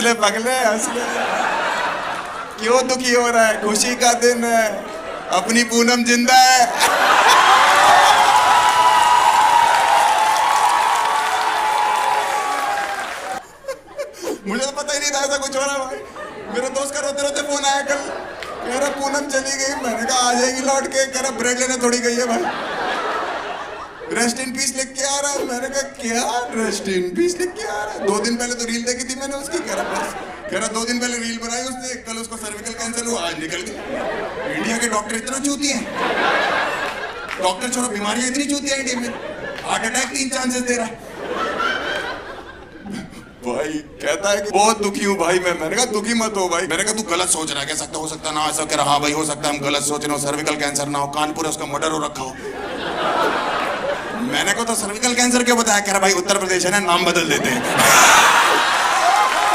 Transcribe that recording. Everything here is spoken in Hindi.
ले पगले, हंस ले। क्यों दुखी हो रहा है? खुशी का दिन है, अपनी पूनम जिंदा है। मुझे तो पता ही नहीं था ऐसा कुछ हो रहा भाई। मेरे दोस्त का रोते रोते फोन आया कल, कह रहा पूनम चली गई। मैंने कहा आ जाएगी लौट के। कह रहा ब्रेक लेने थोड़ी गई है भाई, रेस्ट इन पीस लिख के आ रहा है। मैंने कहा क्या रेस्ट इन पीस लिख के आ रहा है? 2 दिन पहले तो रील देखी थी मैंने उसकी। कह रहा बस, कह रहा 2 दिन पहले रील बनाई उसने, कल उसको सर्विकल कैंसर हुआ, आज निकल गई। इंडिया के डॉक्टर इतना चूती हैं, डॉक्टर छोड़ो बीमारियां इतनी चूती है इंडिया में। हार्ट अटैक 3 चांसेस दे रहा है भाई। कहता है कि बहुत दुखी हूँ भाई मैं। मैंने कहा दुखी मत हो भाई। मैंने कहा तू गलत सोच रहा है, कह सकता हो सकता ना ऐसा। कह रहा हाँ भाई हो सकता है हम गलत सोच रहे हो, सर्विकल कैंसर ना हो, कानपुर है उसका मर्डर हो रखा हो। मैंने कहा तो सर्विकल कैंसर क्यों बताया? कह रहा भाई उत्तर प्रदेश है ना, नाम बदल देते हैं।